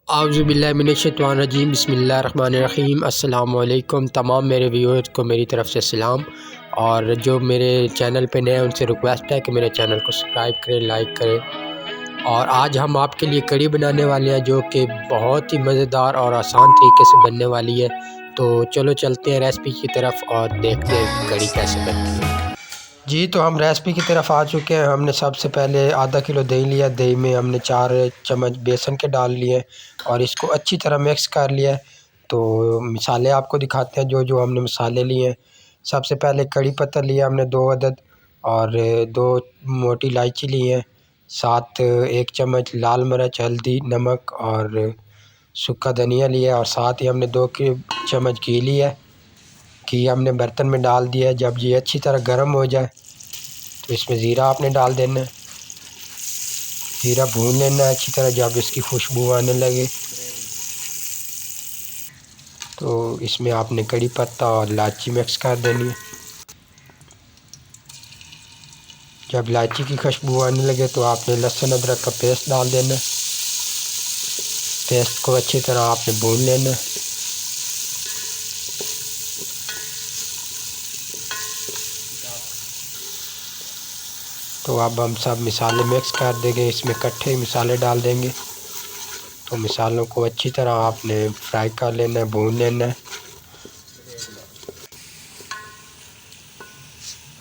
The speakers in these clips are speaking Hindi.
औज़ुबिल्लाहिमिनश्शैतानिर्रजीम बिस्मिल्लाहिर्रहमानिर्रहीम। अस्सलाम वालेकुम तमाम मेरे व्यूअर्स को मेरी तरफ़ से सलाम। और जो मेरे चैनल पे नए हैं उनसे रिक्वेस्ट है कि मेरे चैनल को सब्सक्राइब करें, लाइक करें। और आज हम आपके लिए कड़ी बनाने वाले हैं जो कि बहुत ही मज़ेदार और आसान तरीके से बनने वाली है। तो चलो चलते हैं रेसिपी की तरफ और देखते हैं कड़ी कैसे बनती है। जी, तो हम रेसिपी की तरफ आ चुके हैं। हमने सबसे पहले आधा किलो दही लिया। दही में हमने 4 चम्मच बेसन के डाल लिए और इसको अच्छी तरह मिक्स कर लिया। तो मसाले आपको दिखाते हैं जो जो हमने मसाले लिए हैं। सबसे पहले कड़ी पत्ता लिया हमने 2 अदद और 2 मोटी इलायची ली है। साथ 1 चम्मच लाल मिर्च, हल्दी, नमक और सूखा धनिया लिया और साथ ही हमने 2 चम्मच घी लिया है। घी हमने बर्तन में डाल दिया है। जब ये अच्छी तरह गर्म हो जाए तो इसमें ज़ीरा आपने डाल देना है। ज़ीरा भून लेना है अच्छी तरह। जब इसकी खुशबू आने लगे तो इसमें आपने कड़ी पत्ता और इलायची मिक्स कर देनी है। जब इलायची की खुशबू आने लगे तो आपने लहसुन अदरक का पेस्ट डाल देना है। पेस्ट को अच्छी तरह आपने भून लेना है। तो अब हम सब मसाले मिक्स कर देंगे। इसमें इकट्ठे मसाले डाल देंगे। तो मसालों को अच्छी तरह आपने फ्राई कर लेना है, भून लेना है।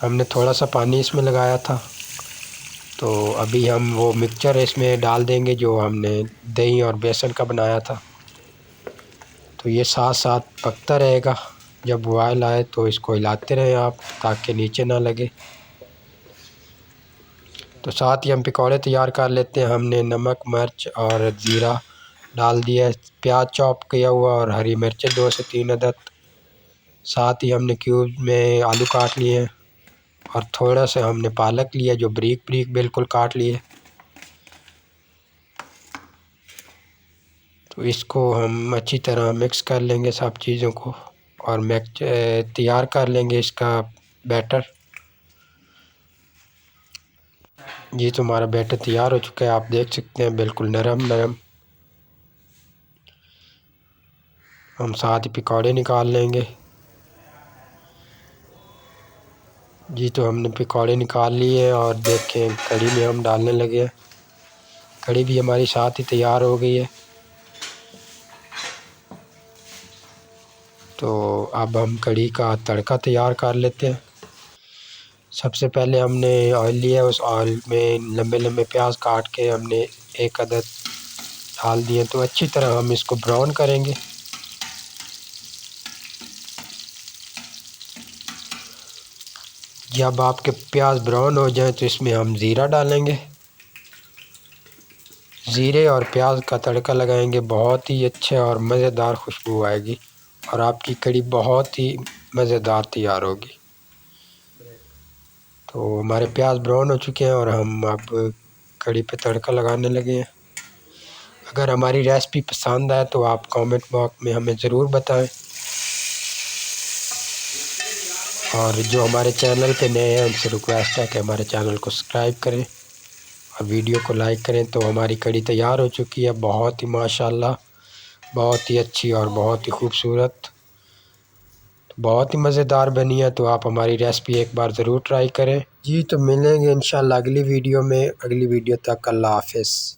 हमने थोड़ा सा पानी इसमें लगाया था। तो अभी हम वो मिक्सचर इसमें डाल देंगे जो हमने दही और बेसन का बनाया था। तो ये साथ साथ पकता रहेगा। जब बॉयल आए तो इसको हिलाते रहें आप ताकि नीचे ना लगे। तो साथ ही हम पकौड़े तैयार कर लेते हैं। हमने नमक, मिर्च और ज़ीरा डाल दिया, प्याज चॉप किया हुआ और हरी मिर्चें 2 से 3 अदद। साथ ही हमने क्यूब में आलू काट लिए हैं और थोड़ा सा हमने पालक लिया जो बारीक बारीक बिल्कुल काट लिए। तो इसको हम अच्छी तरह मिक्स कर लेंगे सब चीज़ों को और मिक्स तैयार कर लेंगे इसका बैटर। ये तो हमारा बैटर तैयार हो चुका है, आप देख सकते हैं बिल्कुल नरम नरम। हम साथ ही पकौड़े निकाल लेंगे। जी, तो हमने पकौड़े निकाल लिए हैं और देखें कढ़ी में हम डालने लगे हैं। कढ़ी भी हमारी साथ ही तैयार हो गई है। तो अब हम कढ़ी का तड़का तैयार कर लेते हैं। सबसे पहले हमने ऑयल लिया, उस ऑयल में लंबे लंबे प्याज काट के हमने 1 अदद डाल दिए। तो अच्छी तरह हम इसको ब्राउन करेंगे। जब आपके प्याज ब्राउन हो जाए तो इसमें हम ज़ीरा डालेंगे। ज़ीरे और प्याज का तड़का लगाएंगे, बहुत ही अच्छा और मज़ेदार खुशबू आएगी और आपकी कढ़ी बहुत ही मज़ेदार तैयार होगी। तो हमारे प्याज ब्राउन हो चुके हैं और हम अब कढ़ी पे तड़का लगाने लगे हैं। अगर हमारी रेसिपी पसंद आए तो आप कमेंट बॉक्स में हमें ज़रूर बताएं। और जो हमारे चैनल पे नए हैं उनसे रिक्वेस्ट है कि हमारे चैनल को सब्सक्राइब करें और वीडियो को लाइक करें। तो हमारी कढ़ी तैयार हो चुकी है, बहुत ही माशाल्लाह, बहुत ही अच्छी और बहुत ही खूबसूरत, बहुत ही मज़ेदार बनी है। तो आप हमारी रेसिपी एक बार ज़रूर ट्राई करें। जी, तो मिलेंगे इंशाल्लाह अगली वीडियो में। अगली वीडियो तक अल्लाह हाफ़िज़।